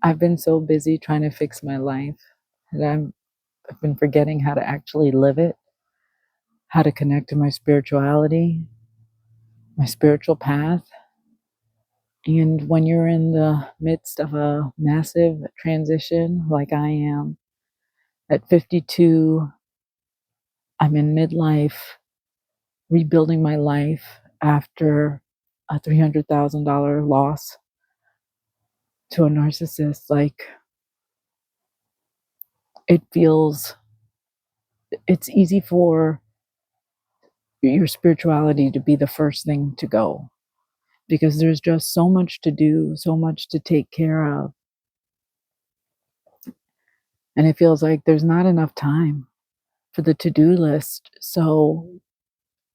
I've been so busy trying to fix my life that I've been forgetting how to actually live it, how to connect to my spirituality, my spiritual path. And when you're in the midst of a massive transition like I am, at 52, I'm in midlife, rebuilding my life after a $300,000 loss to a narcissist. Like, it feels, it's easy for your spirituality to be the first thing to go because there's just so much to do, so much to take care of. And it feels like there's not enough time for the to do list. So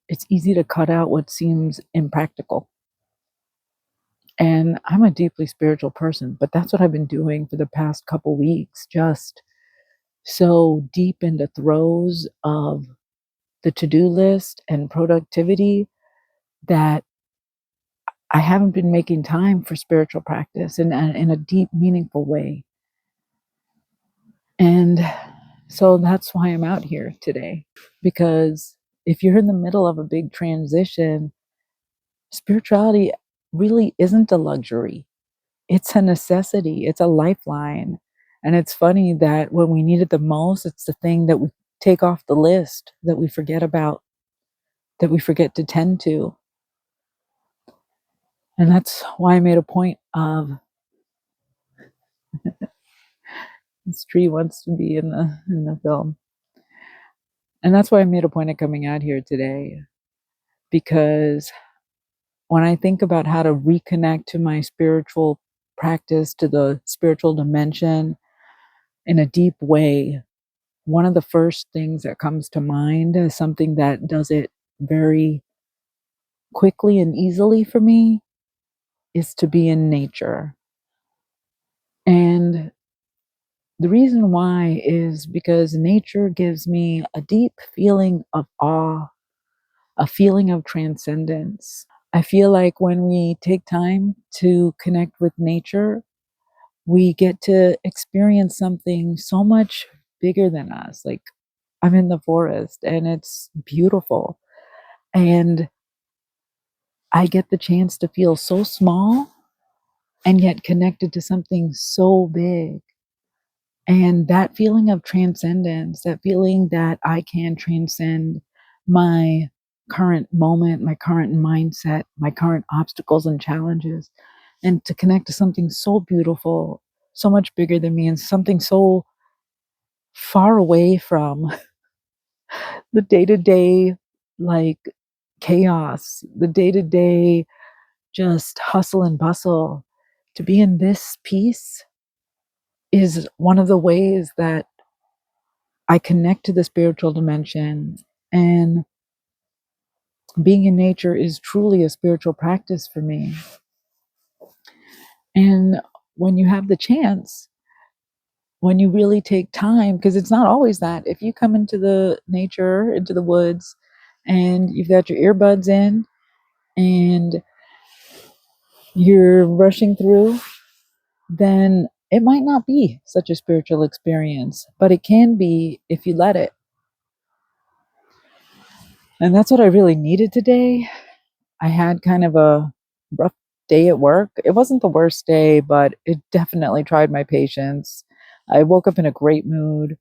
it's easy to cut out what seems impractical. And I'm a deeply spiritual person, but that's what I've been doing for the past couple weeks, just so deep in the throes of the to do list and productivity that I haven't been making time for spiritual practice in a deep, meaningful way. And so that's why I'm out here today. Because if you're in the middle of a big transition, spirituality really isn't a luxury. It's a necessity, it's a lifeline. And it's funny that when we need it the most, it's the thing that we take off the list, that we forget about, that we forget to tend to. And that's why I made a point of this tree wants to be in the film. And that's why I made a point of coming out here today. Because when I think about how to reconnect to my spiritual practice, to the spiritual dimension in a deep way, one of the first things that comes to mind is something that does it very quickly and easily for me is to be in nature. And the reason why is because nature gives me a deep feeling of awe, a feeling of transcendence. I feel like when we take time to connect with nature, we get to experience something so much bigger than us. Like, I'm in the forest and it's beautiful. And I get the chance to feel so small and yet connected to something so big. And that feeling of transcendence, that feeling that I can transcend my current moment, my current mindset, my current obstacles and challenges, and to connect to something so beautiful, so much bigger than me, and something so far away from the day to day, like chaos, the day to day, just hustle and bustle. To be in this peace is one of the ways that I connect to the spiritual dimension. And being in nature is truly a spiritual practice for me. And when you have the chance, when you really take time, because it's not always that, if you come into the nature, into the woods, and you've got your earbuds in and you're rushing through, then it might not be such a spiritual experience, but it can be if you let it. And that's what I really needed today. I had kind of a rough day at work. It wasn't the worst day, but it definitely tried my patience. I woke up in a great mood,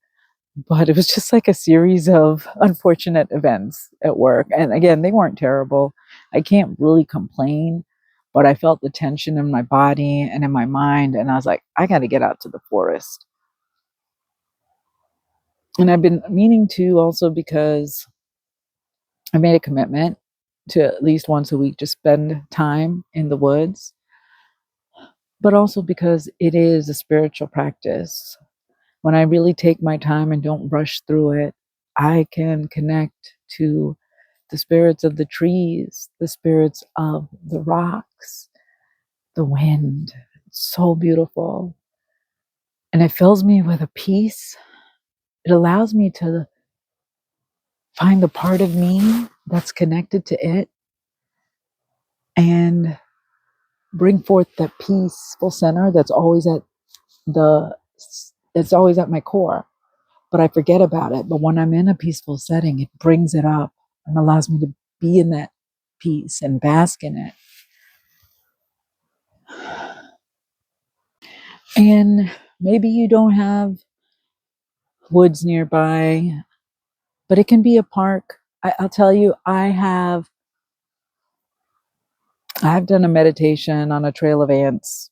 but it was just like a series of unfortunate events at work. And again, they weren't terrible. I can't really complain, but I felt the tension in my body and in my mind. And I was like, I got to get out to the forest. And I've been meaning to also because I made a commitment to at least once a week just spend time in the woods, but also because it is a spiritual practice. When I really take my time and don't rush through it, I can connect to the spirits of the trees, the spirits of the rocks, the wind. It's so beautiful. And it fills me with a peace. It allows me to find the part of me that's connected to it and bring forth that peaceful center that's always at the it's always at my core, but I forget about it. But when I'm in a peaceful setting, it brings it up and allows me to be in that peace and bask in it. And maybe you don't have woods nearby, but it can be a park. I'll tell you, I've done a meditation on a trail of ants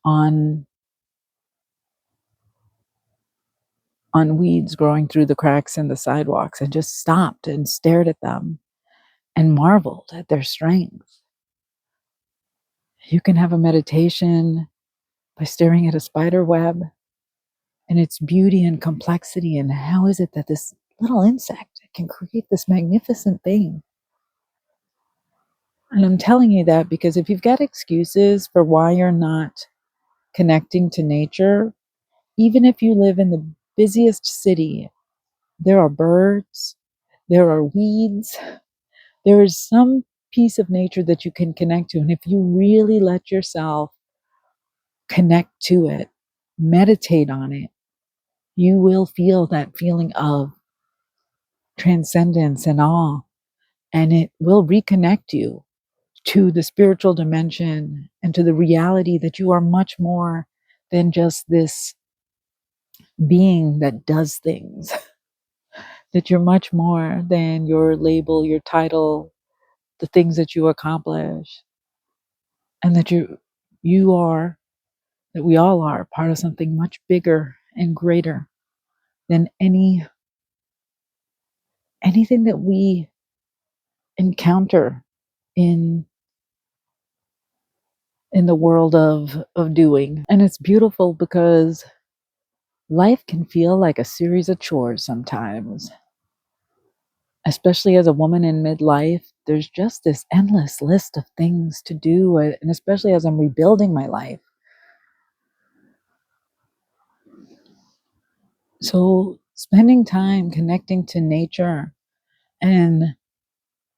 on weeds growing through the cracks in the sidewalks, and just stopped and stared at them and marveled at their strength. You can have a meditation by staring at a spider web and its beauty and complexity, and how is it that this little insect can create this magnificent thing. And I'm telling you that because if you've got excuses for why you're not connecting to nature, even if you live in the busiest city, there are birds, there are weeds, there is some piece of nature that you can connect to. And if you really let yourself connect to it, meditate on it, you will feel that feeling of transcendence and awe, and it will reconnect you to the spiritual dimension and to the reality that you are much more than just this being that does things, that you're much more than your label, your title, the things that you accomplish, and that you are, that we all are part of something much bigger and greater than anything that we encounter in the world of doing. And it's beautiful because life can feel like a series of chores sometimes, especially as a woman in midlife. There's just this endless list of things to do, and especially as I'm rebuilding my life. So spending time connecting to nature and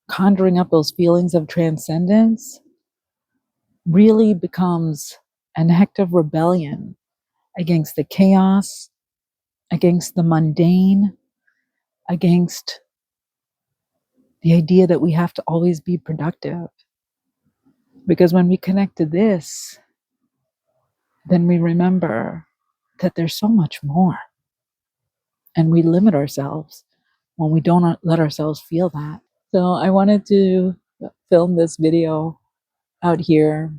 conjuring up those feelings of transcendence really becomes an act of rebellion against the chaos, against the mundane, against the idea that we have to always be productive. Because when we connect to this, then we remember that there's so much more. And we limit ourselves when we don't let ourselves feel that. So I wanted to film this video out here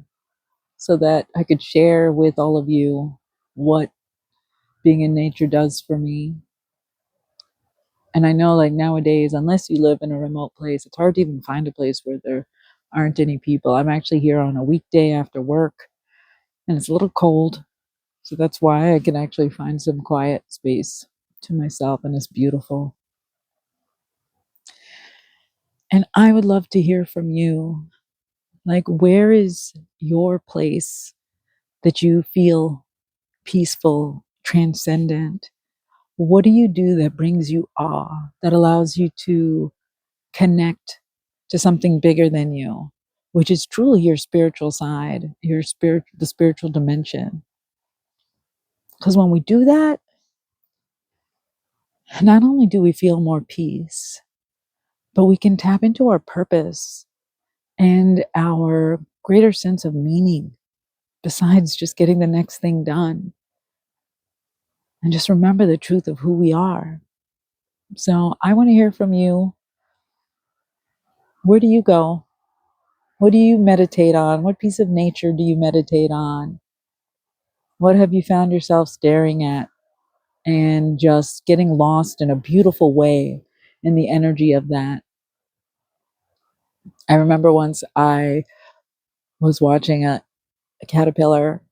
so that I could share with all of you what being in nature does for me. And I know, like, nowadays, unless you live in a remote place, it's hard to even find a place where there aren't any people. I'm actually here on a weekday after work, and it's a little cold. So that's why I can actually find some quiet space to myself, and it's beautiful. And I would love to hear from you. Like, where is your place that you feel peaceful, transcendent? What do you do that brings you awe, that allows you to connect to something bigger than you, which is truly your spiritual side, the spiritual dimension? Because when we do that, not only do we feel more peace, but we can tap into our purpose and our greater sense of meaning besides just getting the next thing done. And just remember the truth of who we are. So I want to hear from you. Where do you go? What do you meditate on? What piece of nature do you meditate on? What have you found yourself staring at and just getting lost in a beautiful way in the energy of that? I remember once I was watching a caterpillar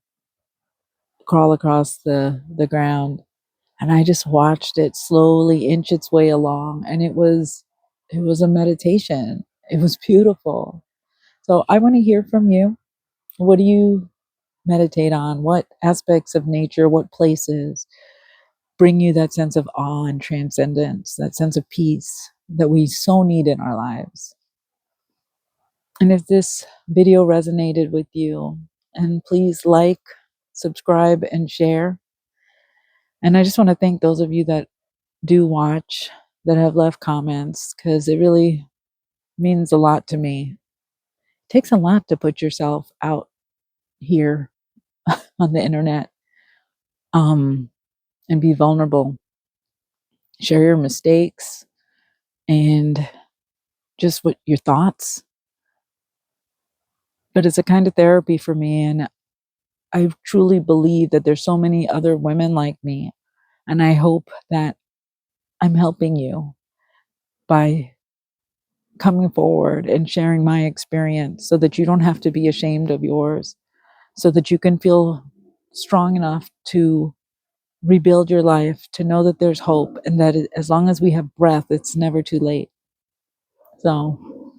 crawl across the ground, and I just watched it slowly inch its way along, and it was a meditation. It was beautiful. So I want to hear from you. What do you meditate on? What aspects of nature, what places bring you that sense of awe and transcendence, that sense of peace that we so need in our lives? And if this video resonated with you, and please like, subscribe, and share. And I just want to thank those of you that do watch, that have left comments, because it really means a lot to me. It takes a lot to put yourself out here on the internet, um, and be vulnerable, share your mistakes, and just what your thoughts. But it's a kind of therapy for me, and I truly believe that there's so many other women like me, and I hope that I'm helping you by coming forward and sharing my experience so that you don't have to be ashamed of yours, so that you can feel strong enough to rebuild your life, to know that there's hope, and that as long as we have breath, it's never too late. So,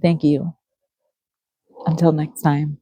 thank you. Until next time.